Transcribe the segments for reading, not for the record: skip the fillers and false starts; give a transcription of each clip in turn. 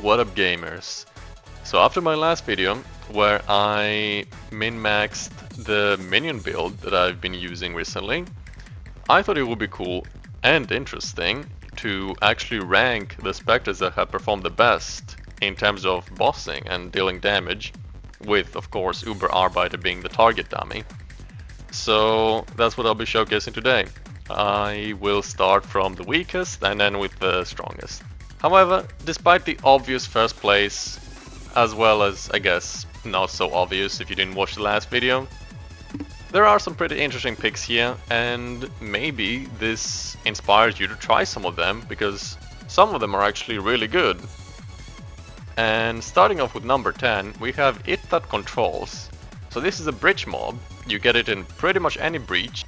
what up gamers? So after my last video, where I min-maxed the minion build that I've been using recently, I thought it would be cool and interesting to actually rank the spectres that have performed the best in terms of bossing and dealing damage, with of course Uber Arbeiter being the target dummy. So that's what I'll be showcasing today. I will start from the weakest and then with the strongest. However, despite the obvious first place, as well as I guess not so obvious if you didn't watch the last video, there are some pretty interesting picks here, and maybe this inspires you to try some of them, because some of them are actually really good. And starting off with number 10, we have It That Controls. So this is a bridge mob. You get it in pretty much any breach.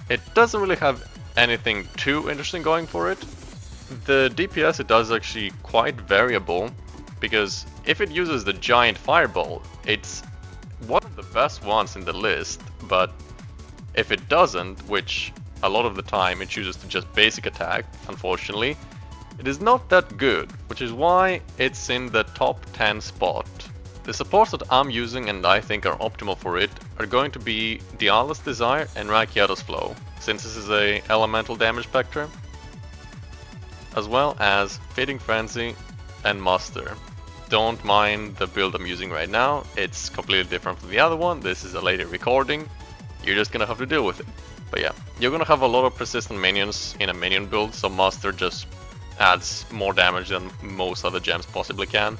It doesn't really have anything too interesting going for it. The DPS it does is actually quite variable, because if it uses the giant fireball, it's one of the best ones in the list, but if it doesn't, which a lot of the time it chooses to just basic attack, unfortunately, it is not that good, which is why it's in the top 10 spot. The supports that I'm using and I think are optimal for it are going to be Diala's Desire and Rakiata's Flow, since this is a elemental damage spectre, as well as Fading Frenzy and Muster. Don't mind the build I'm using right now, it's completely different from the other one. This is a later recording, you're just gonna have to deal with it. But yeah, you're gonna have a lot of persistent minions in a minion build, so Muster just adds more damage than most other gems possibly can.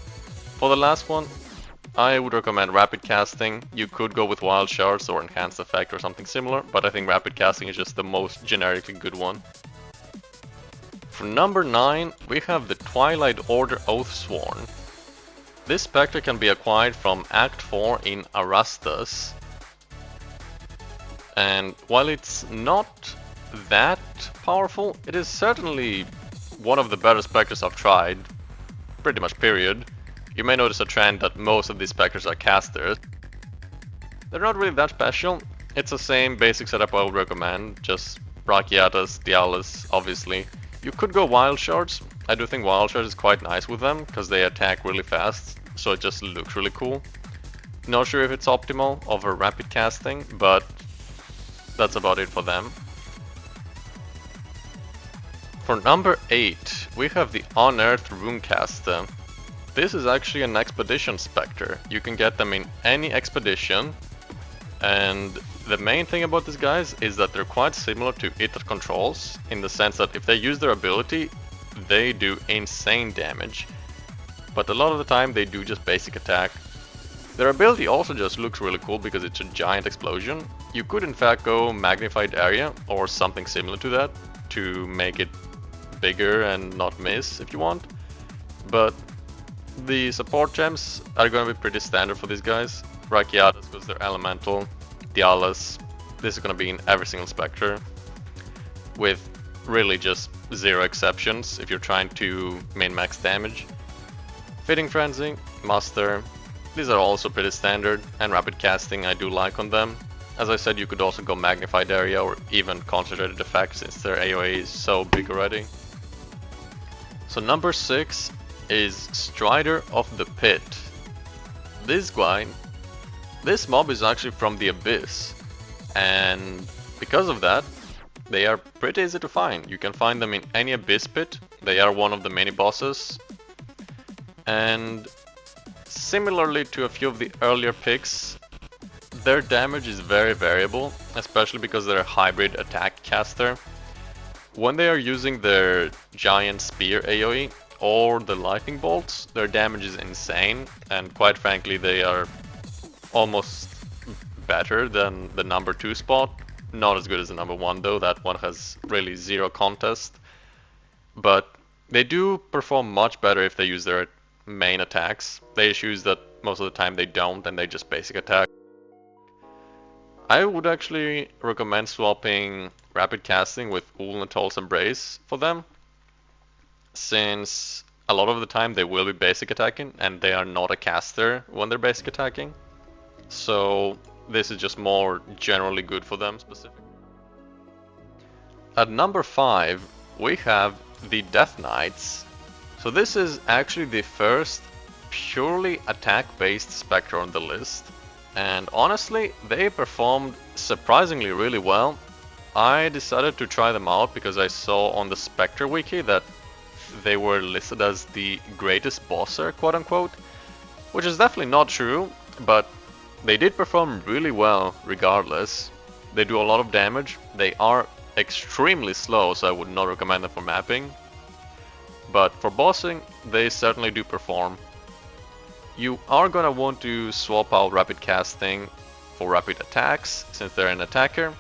For the last one, I would recommend Rapid Casting. You could go with Wild Shards or Enhanced Effect or something similar, but I think Rapid Casting is just the most generically good one. For number 9, we have the Twilight Order Oathsworn. This spectre can be acquired from Act 4 in Arastas. And while it's not that powerful, it is certainly one of the better spectres I've tried, pretty much period. You may notice a trend that most of these spectres are casters. They're not really that special, it's the same basic setup I would recommend, just Rakiatas, Dialas, obviously. You could go Wild Shards. I do think Wild Shards is quite nice with them, because they attack really fast, so it just looks really cool. Not sure if it's optimal over Rapid Casting, but that's about it for them. For number 8, we have the Unearthed Runecaster. This is actually an expedition spectre. You can get them in any expedition, and the main thing about these guys is that they're quite similar to It That Controls, in the sense that if they use their ability, they do insane damage. But a lot of the time they do just basic attack. Their ability also just looks really cool because it's a giant explosion. You could in fact go Magnified Area or something similar to that to make it bigger and not miss if you want. But the support gems are going to be pretty standard for these guys. Rakiatas because they're elemental, Dialas, this is going to be in every single spectre, with really just 0 exceptions if you're trying to min-max damage. Fading Frenzy, Muster, these are also pretty standard, and Rapid Casting I do like on them. As I said, you could also go Magnified Area or even Concentrated Effect since their AoE is so big already. So number 6 is Strider of the Pit. This guy, this mob is actually from the Abyss, and because of that, they are pretty easy to find. You can find them in any Abyss pit, they are one of the mini bosses, and similarly to a few of the earlier picks, their damage is very variable, especially because they're a hybrid attack caster. When they are using their giant spear AoE or the lightning bolts, their damage is insane, and quite frankly they are almost better than the number 2 spot. Not as good as the number 1 though, that one has really 0 contest. But they do perform much better if they use their main attacks. The issue is that most of the time they don't and they just basic attack. I would actually recommend swapping Rapid Casting with Ulnatol's Embrace for them, since a lot of the time they will be basic attacking and they are not a caster when they're basic attacking. So this is just more generally good for them specifically. At number 5 we have the Death Knights. So this is actually the first purely attack-based Spectre on the list, and honestly, they performed surprisingly really well. I decided to try them out because I saw on the Spectre wiki that they were listed as the greatest bosser, quote unquote, which is definitely not true, but they did perform really well regardless. They do a lot of damage, they are extremely slow, so I would not recommend them for mapping, but for bossing, they certainly do perform. You are gonna want to swap out rapid casting for rapid attacks, since they're an attacker,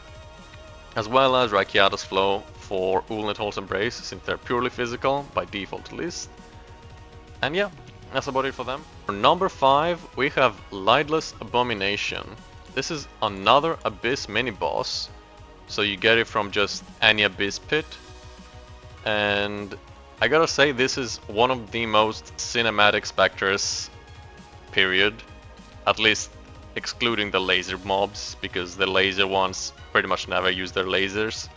as well as Rakiata's Flow for Ulnethol's Embrace, since they're purely physical, by default at least. And yeah, that's about it for them. For number 5, we have Lightless Abomination. This is another Abyss mini-boss, so you get it from just any Abyss pit, and I gotta say this is one of the most cinematic specters, period. At least excluding the laser mobs, because the laser ones pretty much never use their lasers.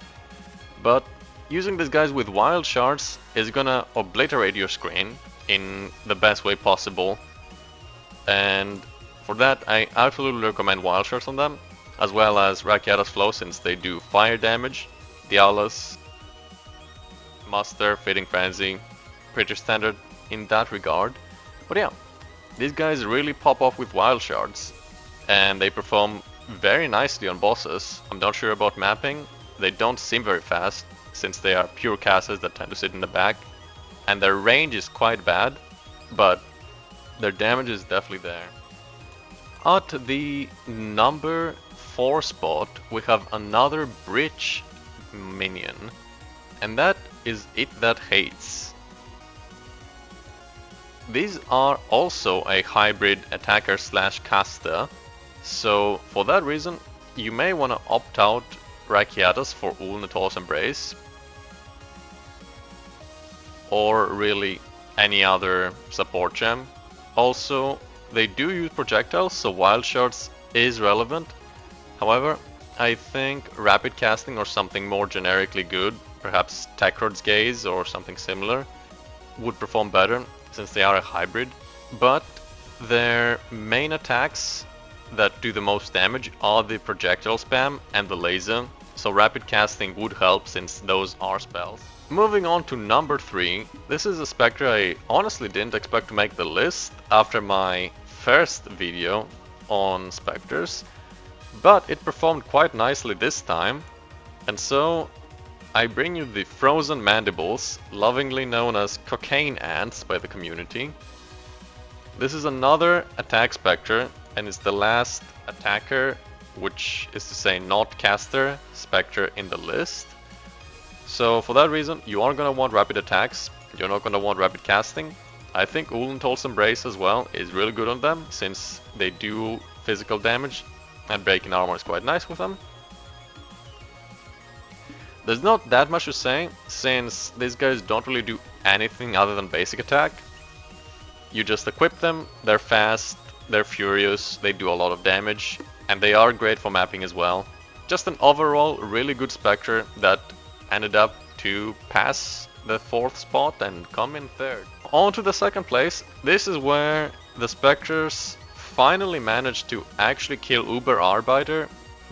But using these guys with wild shards is gonna obliterate your screen in the best way possible. And for that I absolutely recommend wild shards on them, as well as Rakiata's Flow, since they do fire damage, Dialos, Muster, Fading Frenzy, pretty standard in that regard. But yeah, these guys really pop off with wild shards, and they perform very nicely on bosses. I'm not sure about mapping, they don't seem very fast, since they are pure casters that tend to sit in the back, and their range is quite bad, but their damage is definitely there. At the number 4 spot, we have another bridge minion, and that is It That Hates. These are also a hybrid attacker slash caster, so for that reason you may want to opt out Rakiatas for Ulnethol's Embrace, or really any other support gem. Also, they do use projectiles, so wild shards is relevant. However, I think rapid casting or something more generically good, perhaps Techrod's Gaze or something similar, would perform better, since they are a hybrid. But their main attacks that do the most damage are the projectile spam and the laser, so rapid casting would help since those are spells. Moving on to number 3, this is a spectre I honestly didn't expect to make the list after my first video on specters, but it performed quite nicely this time, and so I bring you the Frozen Mandibles, lovingly known as cocaine ants by the community. This is another attack spectre, and it's the last attacker, which is to say not caster, spectre in the list. So for that reason, you are gonna want rapid attacks, you're not gonna want rapid casting. I think Ulnethol's Embrace as well is really good on them, since they do physical damage, and breaking armor is quite nice with them. There's not that much to say, since these guys don't really do anything other than basic attack. You just equip them, they're fast, they're furious, they do a lot of damage, and they are great for mapping as well. Just an overall really good spectre that ended up to pass the 4th spot and come in 3rd. On to the 2nd place. This is where the specters finally managed to actually kill Uber Arbiter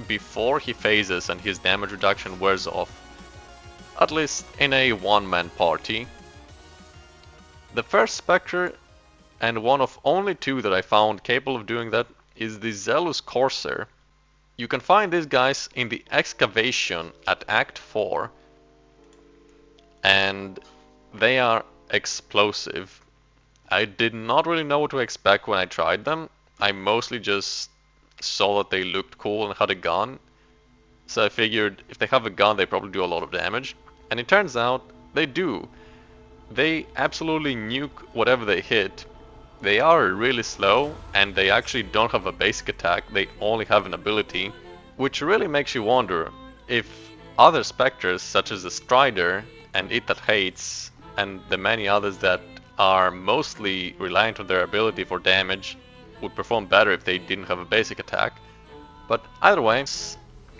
before he phases and his damage reduction wears off. At least in a one-man party. The first spectre, and one of only 2 that I found capable of doing that, is the Zealous Courser. You can find these guys in the excavation at Act 4, and they are explosive. I did not really know what to expect when I tried them. I mostly just saw that they looked cool and had a gun, so I figured if they have a gun they probably do a lot of damage, and it turns out they do. They absolutely nuke whatever they hit. They are really slow, and they actually don't have a basic attack, they only have an ability, which really makes you wonder if other specters such as the Strider and It That Hates and the many others that are mostly reliant on their ability for damage would perform better if they didn't have a basic attack. But either way,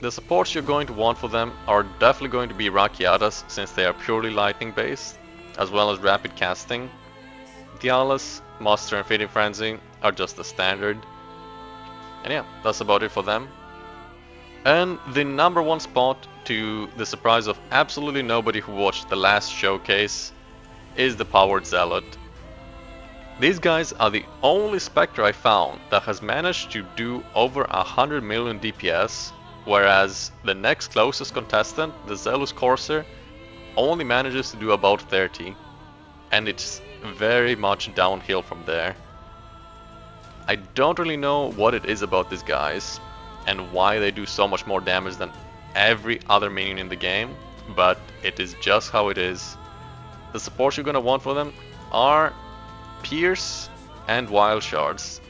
the supports you're going to want for them are definitely going to be Rakiatas, since they are purely lightning based, as well as rapid casting. Gallus, Master and Feeding Frenzy are just the standard. And yeah, that's about it for them. And the number one spot, to the surprise of absolutely nobody who watched the last showcase, is the Powered Zealot. These guys are the only spectre I found that has managed to do over 100 million DPS, whereas the next closest contestant, the Zealous Courser, only manages to do about 30, and it's very much downhill from there. I don't really know what it is about these guys and why they do so much more damage than every other minion in the game, but it is just how it is. The supports you're gonna want for them are Pierce and Wild Shards.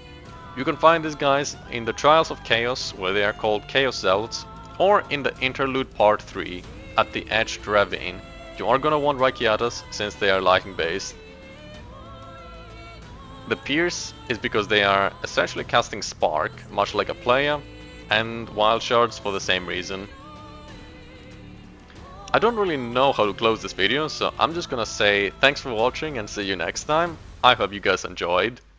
You can find these guys in the Trials of Chaos, where they are called Chaos Zealots, or in the Interlude Part 3 at the Edged Ravine. You are gonna want Raikiatas since they are lightning based. The Pierce is because they are essentially casting Spark, much like a Playa, and Wild Shards for the same reason. I don't really know how to close this video, so I'm just gonna say thanks for watching and see you next time. I hope you guys enjoyed.